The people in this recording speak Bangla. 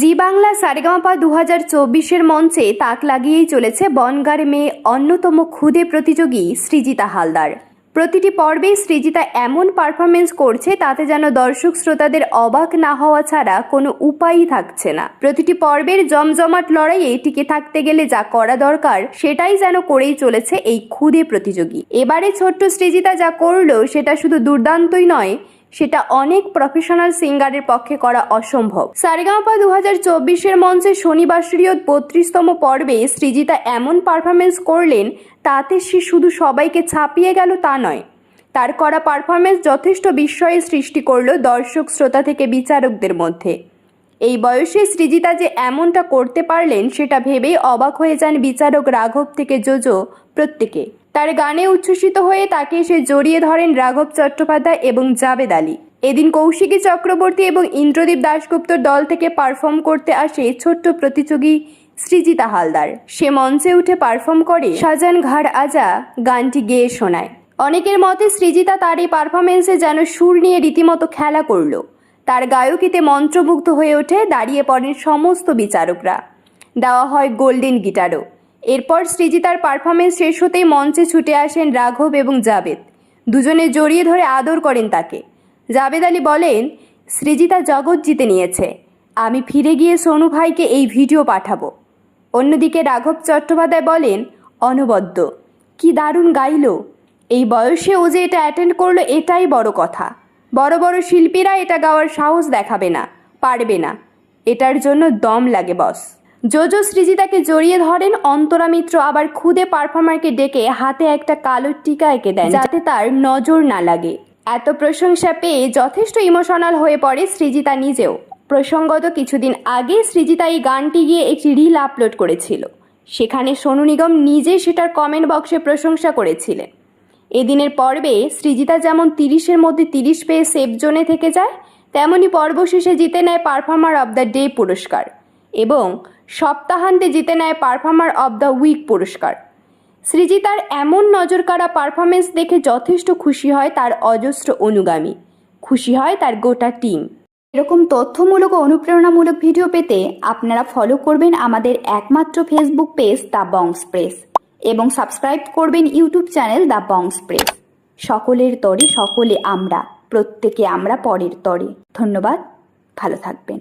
জি বাংলা সারেগামাপা 2024-এর মঞ্চে তাক লাগিয়েই চলেছে বনগাঁর মেয়ে অন্যতম ক্ষুদে প্রতিযোগী সৃজিতা হালদার। প্রতিটি পর্বে সৃজিতা এমন পারফরমেন্স করছে তাতে যেন দর্শক শ্রোতাদের অবাক না হওয়া ছাড়া কোনো উপায়ই থাকছে না। প্রতিটি পর্বের জমজমাট লড়াইয়ে টিকে থাকতে গেলে যা করা দরকার সেটাই যেন করেই চলেছে এই ক্ষুদে প্রতিযোগী। এবারে ছোট্ট সৃজিতা যা করলো সেটা শুধু দুর্দান্তই নয়, সেটা অনেক প্রফেশনাল সিঙ্গারের পক্ষে করা অসম্ভব। সারেগামাপা 2024-এর মঞ্চে শনিবার 32তম পর্বে সৃজিতা এমন পারফরমেন্স করলেন তাতে সে শুধু সবাইকে ছাপিয়ে গেল তা নয়, তার করা পারফরমেন্স যথেষ্ট বিস্ময়ের সৃষ্টি করলো দর্শক শ্রোতা থেকে বিচারকদের মধ্যে। এই বয়সে সৃজিতা যে এমনটা করতে পারলেন সেটা ভেবেই অবাক হয়ে যান বিচারক রাঘব থেকে জোজো প্রত্যেকে। তার গানে উচ্ছ্বসিত হয়ে তাকে এসে জড়িয়ে ধরেন রাঘব চট্টোপাধ্যায় এবং জাবেদ আলী। এদিন কৌশিকী চক্রবর্তী এবং ইন্দ্রদীপ দাশগুপ্তর দল থেকে পারফর্ম করতে আসে ছোট্ট প্রতিযোগী সৃজিতা হালদার। সে মঞ্চে উঠে পারফর্ম করে সাজান ঘাড় আজা গানটি গেয়ে শোনায়। অনেকের মতে সৃজিতা তার এই পারফরমেন্সে যেন সুর নিয়ে রীতিমতো খেলা করল। তার গায়কিতে মন্ত্রমুগ্ধ হয়ে ওঠে, দাঁড়িয়ে পড়েন সমস্ত বিচারকরা। দেওয়া হয় গোল্ডেন গিটারও। এরপর সৃজিতার পারফরমেন্স শেষ হতেই মঞ্চে ছুটে আসেন রাঘব এবং জাবেদ। দুজনে জড়িয়ে ধরে আদর করেন তাকে। জাবেদ আলী বলেন, সৃজিতা জগৎ জিতে নিয়েছে, আমি ফিরে গিয়ে সোনু ভাইকে এই ভিডিও পাঠাবো। অন্যদিকে রাঘব চট্টোপাধ্যায় বলেন, অনবদ্য, কি দারুণ গাইল, এই বয়সে ও যে এটা অ্যাটেন্ড করলো এটাই বড় কথা। বড় বড় শিল্পীরা এটা গাওয়ার সাহস দেখাবে না, পারবে না, এটার জন্য দম লাগে বস। জোজো সৃজিতাকে জড়িয়ে ধরেন। অন্তরা মিত্র আবার খুদে পারফর্মারকে ডেকে হাতে একটা কালো টিকা এঁকে দেন যাতে তার নজর না লাগে। এত প্রশংসা পেয়ে যথেষ্ট ইমোশনাল হয়ে পড়ে সৃজিতা নিজেও। প্রসঙ্গত কিছুদিন আগে সৃজিতা এই গানটি গিয়ে একটি রিল আপলোড করেছিল, সেখানে সোনু নিগম নিজে সেটার কমেন্ট বক্সে প্রশংসা করেছিলেন। এদিনের পর্বে সৃজিতা যেমন 30-এর মধ্যে 30 পেয়ে সেফ জোনে থেকে যায়, তেমনি পর্ব শেষে জিতে নেয় পারফর্মার অব দ্য ডে পুরস্কার এবং সপ্তাহান্তে জিতে নেয় পারফর্মার অব দ্য উইক পুরস্কার। সৃজিতার এমন নজরকাড়া পারফরমেন্স দেখে যথেষ্ট খুশি হয় তার অজস্র অনুগামী, খুশি হয় তার গোটা টিম। এরকম তথ্যমূলক ও অনুপ্রেরণামূলক ভিডিও পেতে আপনারা ফলো করবেন আমাদের একমাত্র ফেসবুক পেজ দ্য বংস প্রেস এবং সাবস্ক্রাইব করবেন ইউটিউব চ্যানেল দ্য বংস প্রেস। সকলের তরে সকলে আমরা, প্রত্যেকে আমরা পরের তরে। ধন্যবাদ, ভালো থাকবেন।